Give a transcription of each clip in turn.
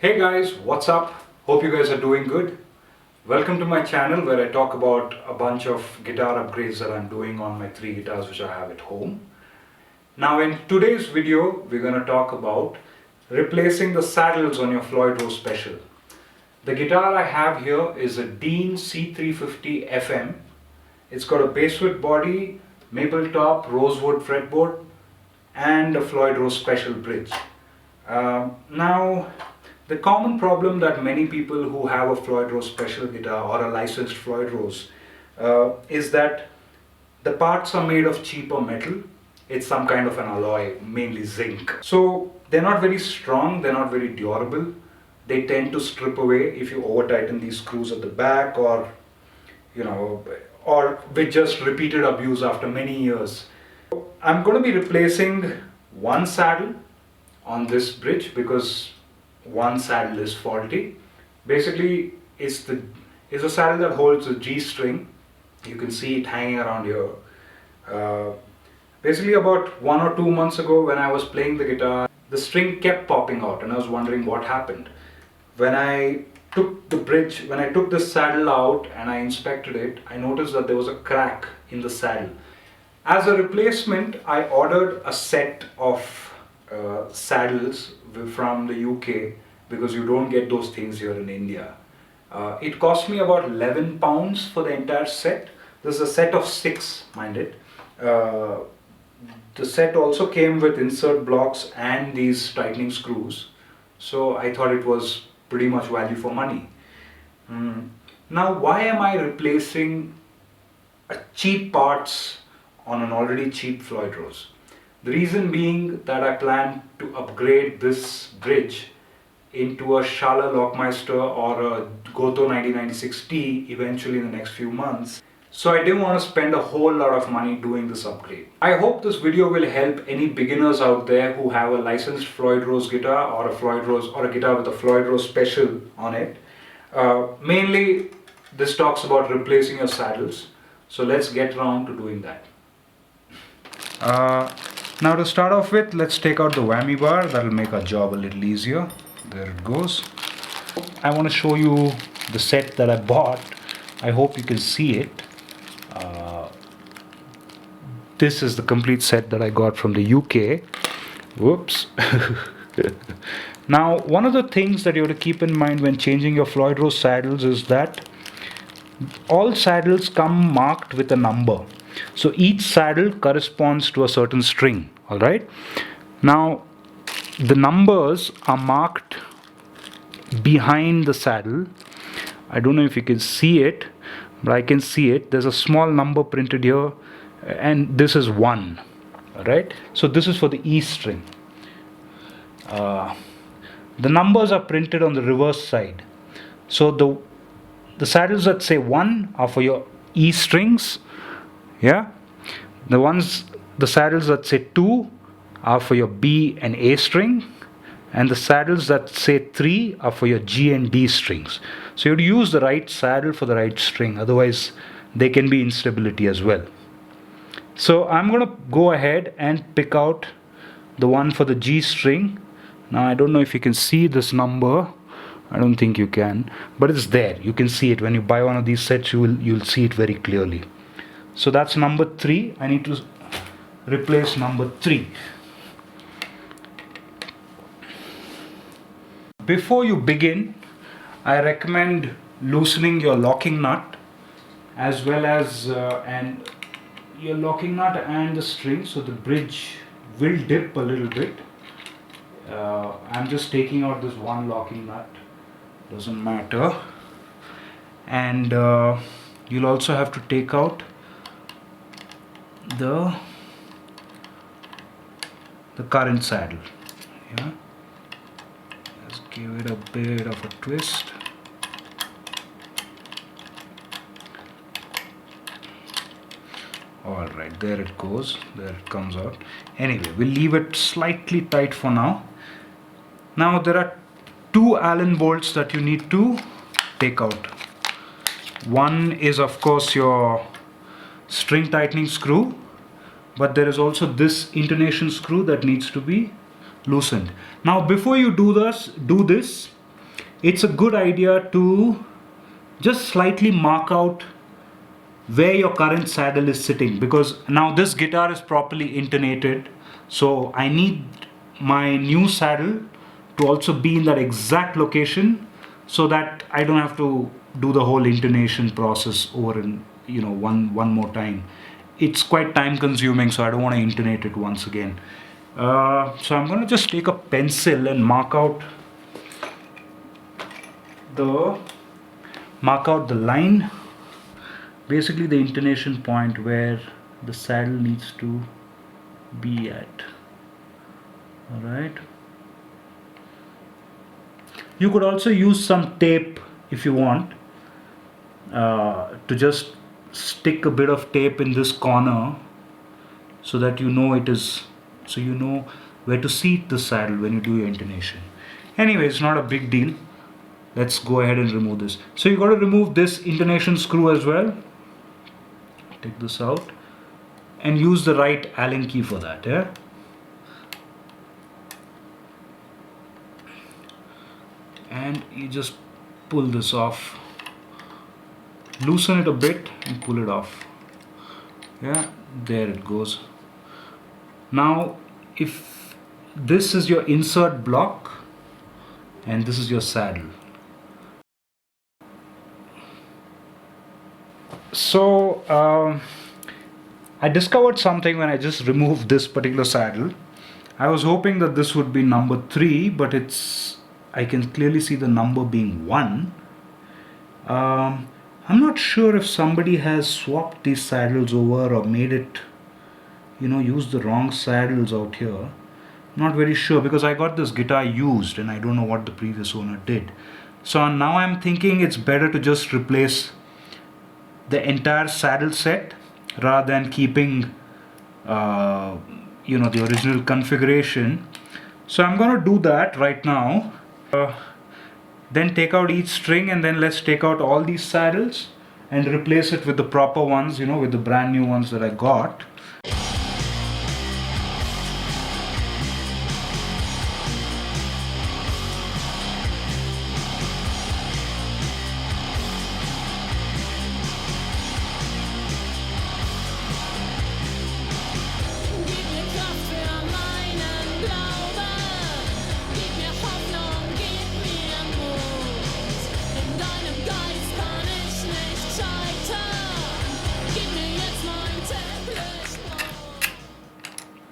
Hey guys, what's up? Hope you guys are doing good. Welcome to my channel where I talk about a bunch of guitar upgrades that I'm doing on my 3 guitars which I have at home. Now in today's video, we're going to talk about replacing the saddles on your Floyd Rose Special. The guitar I have here is a Deiner C350 FM. It's got a basswood body, maple top, rosewood fretboard and a Floyd Rose Special bridge. Now, the common problem that many people who have a Floyd Rose Special guitar or a licensed Floyd Rose is that the parts are made of cheaper metal. It's some kind of an alloy, mainly zinc. So they're not very strong, they're not very durable. They tend to strip away if you over tighten these screws at the back or with just repeated abuse after many years. I'm going to be replacing one saddle on this bridge because one saddle is faulty. Basically, it's a saddle that holds a G string. You can see it hanging around here. Basically, about 1 or 2 months ago, when I was playing the guitar, the string kept popping out, and I was wondering what happened. When I took this saddle out and I inspected it, I noticed that there was a crack in the saddle. As a replacement, I ordered a set of saddles from the UK because you don't get those things here in India. It cost me about £11 for the entire set. This is a set of 6, mind it. The set also came with insert blocks and these tightening screws, so I thought it was pretty much value for money. Now, why am I replacing cheap parts on an already cheap Floyd Rose? The reason being that I plan to upgrade this bridge into a Schaller Lockmeister or a Goto 9096T eventually in the next few months. So I didn't want to spend a whole lot of money doing this upgrade. I hope this video will help any beginners out there who have a licensed Floyd Rose guitar or a guitar with a Floyd Rose Special on it. Mainly this talks about replacing your saddles. So let's get around to doing that. Now to start off with, let's take out the whammy bar. That'll make our job a little easier. There it goes. I want to show you the set that I bought. I hope you can see it. This is the complete set that I got from the UK. Whoops. Now, one of the things that you have to keep in mind when changing your Floyd Rose saddles is that all saddles come marked with a number. So each saddle corresponds to a certain string, alright? Now, the numbers are marked behind the saddle. I don't know if you can see it, but I can see it. There's a small number printed here, and this is 1, alright? So this is for the E string. The numbers are printed on the reverse side. So the saddles that say 1 are for your E strings. Yeah, the saddles that say 2 are for your B and A string, and the saddles that say 3 are for your G and D strings. So you have to use the right saddle for the right string, otherwise there can be instability as well. So I'm going to go ahead and pick out the one for the G string. Now I don't know if you can see this number. I don't think you can, but it's there. You can see it when you buy one of these sets. You'll see it very clearly. So that's number 3. I need to replace number 3. Before you begin, I recommend loosening your locking nut as well as your locking nut and the string, so the bridge will dip a little bit. I'm just taking out this one locking nut, doesn't matter. And you'll also have to take out the current saddle. Yeah, let's give it a bit of a twist. Alright, there it goes, there it comes out. Anyway, we'll leave it slightly tight for now. Now there are 2 Allen bolts that you need to take out. One is of course your string tightening screw, but there is also this intonation screw that needs to be loosened. Now before you do this, it's a good idea to just slightly mark out where your current saddle is sitting, because now this guitar is properly intonated, so I need my new saddle to also be in that exact location so that I don't have to do the whole intonation process over in one more time. It's quite time consuming, so I don't want to intonate it once again. So I'm going to just take a pencil and mark out the line, basically the intonation point where the saddle needs to be at. Alright. You could also use some tape if you want, to just stick a bit of tape in this corner so that you know where to seat the saddle when you do your intonation. Anyway, it's not a big deal. Let's go ahead and remove this. So you got to remove this intonation screw as well. Take this out and use the right Allen key for that. Yeah. And you just pull this off. Loosen it a bit and pull it off. Yeah, there it goes. Now, if this is your insert block and this is your saddle. So I discovered something when I just removed this particular saddle. I was hoping that this would be number 3, but I can clearly see the number being 1. I'm not sure if somebody has swapped these saddles over or made it, use the wrong saddles out here. Not very sure, because I got this guitar used and I don't know what the previous owner did. So now I'm thinking it's better to just replace the entire saddle set rather than keeping the original configuration. So I'm going to do that right now. Then take out each string, and then let's take out all these saddles and replace it with the proper ones, with the brand new ones that I got.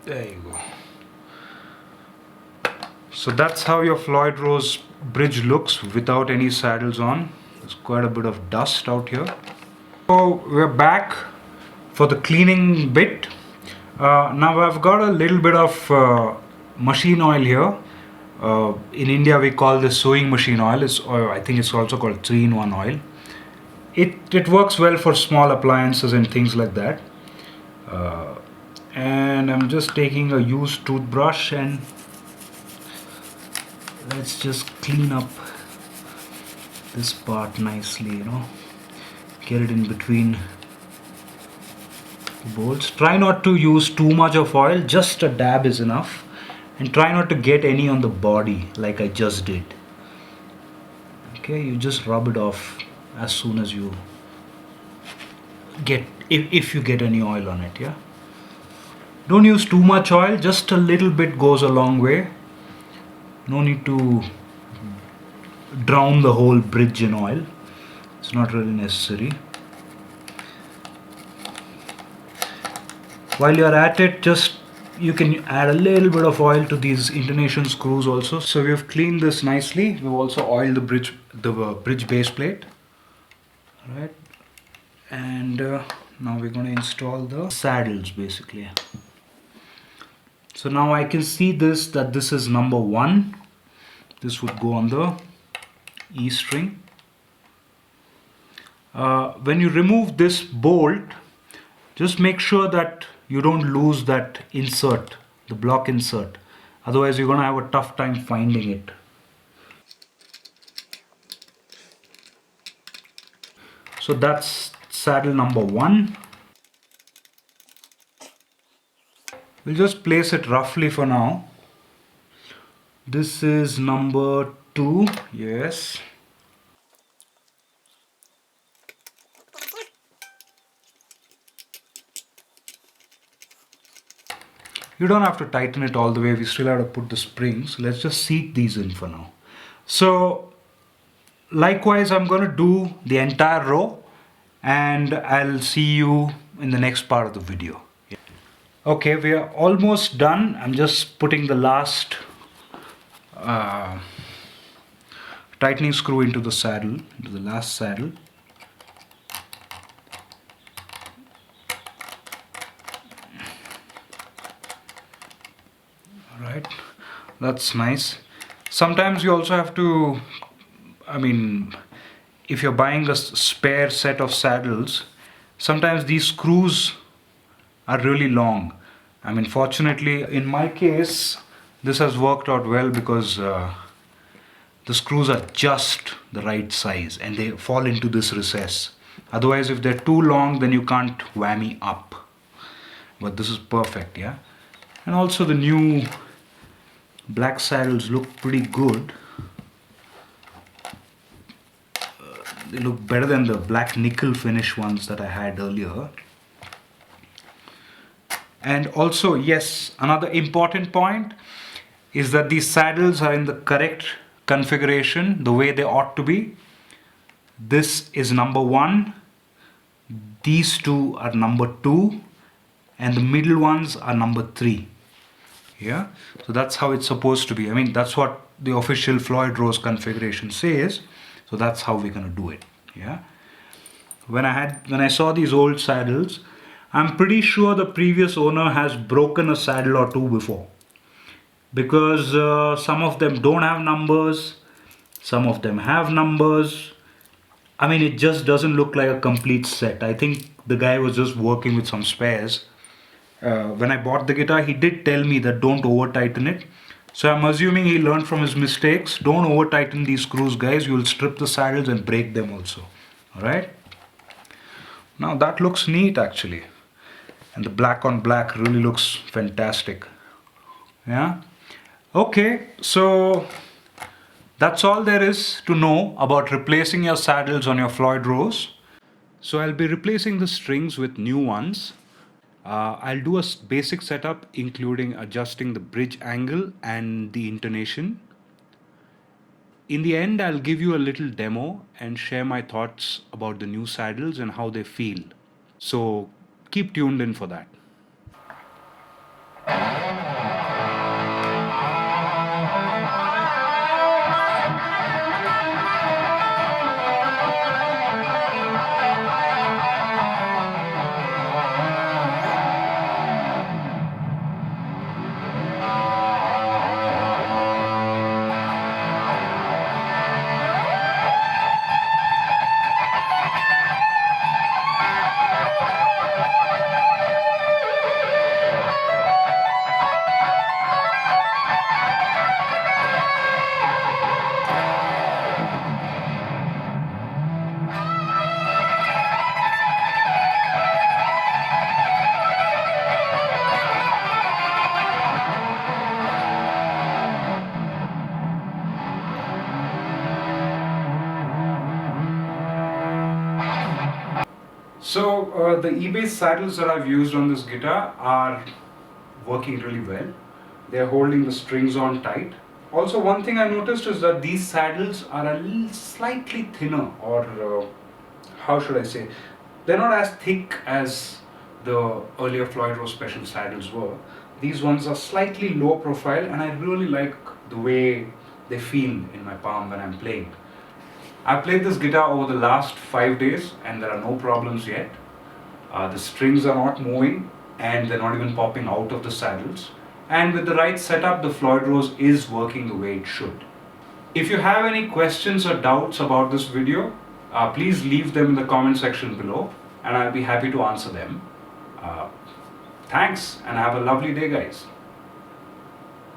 There you go. So that's how your Floyd Rose bridge looks without any saddles on. There's quite a bit of dust out here. So we're back for the cleaning bit. Now I've got a little bit of machine oil here. In India we call this sewing machine oil. I think it's also called 3-in-1 oil. It works well for small appliances and things like that. And I'm just taking a used toothbrush and let's just clean up this part nicely, get it in between the bolts. Try not to use too much of oil, just a dab is enough, and try not to get any on the body like I just did. Okay, you just rub it off as soon as you get, if you get any oil on it. Yeah, don't use too much oil, just a little bit goes a long way. No need to drown the whole bridge in oil. It's not really necessary. While you're at it, you can add a little bit of oil to these intonation screws also. So we've cleaned this nicely. We've also oiled the bridge base plate. All right, and now we're going to install the saddles basically. So now I can see that this is number 1. This would go on the E string. When you remove this bolt, just make sure that you don't lose that insert, the block insert. Otherwise you're going to have a tough time finding it. So that's saddle number 1. We'll just place it roughly for now. This is number 2, yes. You don't have to tighten it all the way, we still have to put the springs. Let's just seat these in for now. So likewise, I'm going to do the entire row and I'll see you in the next part of the video. Okay, we are almost done. I'm just putting the last tightening screw into the saddle, into the last saddle. Alright, that's nice. Sometimes you also have to, if you're buying a spare set of saddles, sometimes these screws are really long. Fortunately, in my case, this has worked out well because the screws are just the right size and they fall into this recess. Otherwise, if they're too long, then you can't whammy up. But this is perfect, yeah. And also the new black saddles look pretty good. They look better than the black nickel finish ones that I had earlier. And also, yes, another important point is that these saddles are in the correct configuration, the way they ought to be. This is number 1, these two are number 2, and the middle ones are number 3. Yeah, so that's how it's supposed to be. That's what the official Floyd Rose configuration says. So that's how we're gonna do it. Yeah. When I saw these old saddles, I'm pretty sure the previous owner has broken a saddle or two before, because some of them don't have numbers, some of them have numbers. It just doesn't look like a complete set. I think the guy was just working with some spares. When I bought the guitar, he did tell me that don't over tighten it. So I'm assuming he learned from his mistakes. Don't over tighten these screws, guys. You will strip the saddles and break them also. Alright? Now that looks neat actually. And the black on black really looks fantastic. Yeah? Okay, so that's all there is to know about replacing your saddles on your Floyd Rose. So I'll be replacing the strings with new ones. I'll do a basic setup including adjusting the bridge angle and the intonation. In the end, I'll give you a little demo and share my thoughts about the new saddles and how they feel. So keep tuned in for that. So the eBay saddles that I've used on this guitar are working really well. They're holding the strings on tight. Also, one thing I noticed is that these saddles are a little slightly thinner, or how should I say, they're not as thick as the earlier Floyd Rose Special saddles were. These ones are slightly low profile and I really like the way they feel in my palm when I'm playing. I've played this guitar over the last 5 days and there are no problems yet. The strings are not moving and they're not even popping out of the saddles. And with the right setup, the Floyd Rose is working the way it should. If you have any questions or doubts about this video, please leave them in the comment section below and I'll be happy to answer them. Thanks and have a lovely day, guys.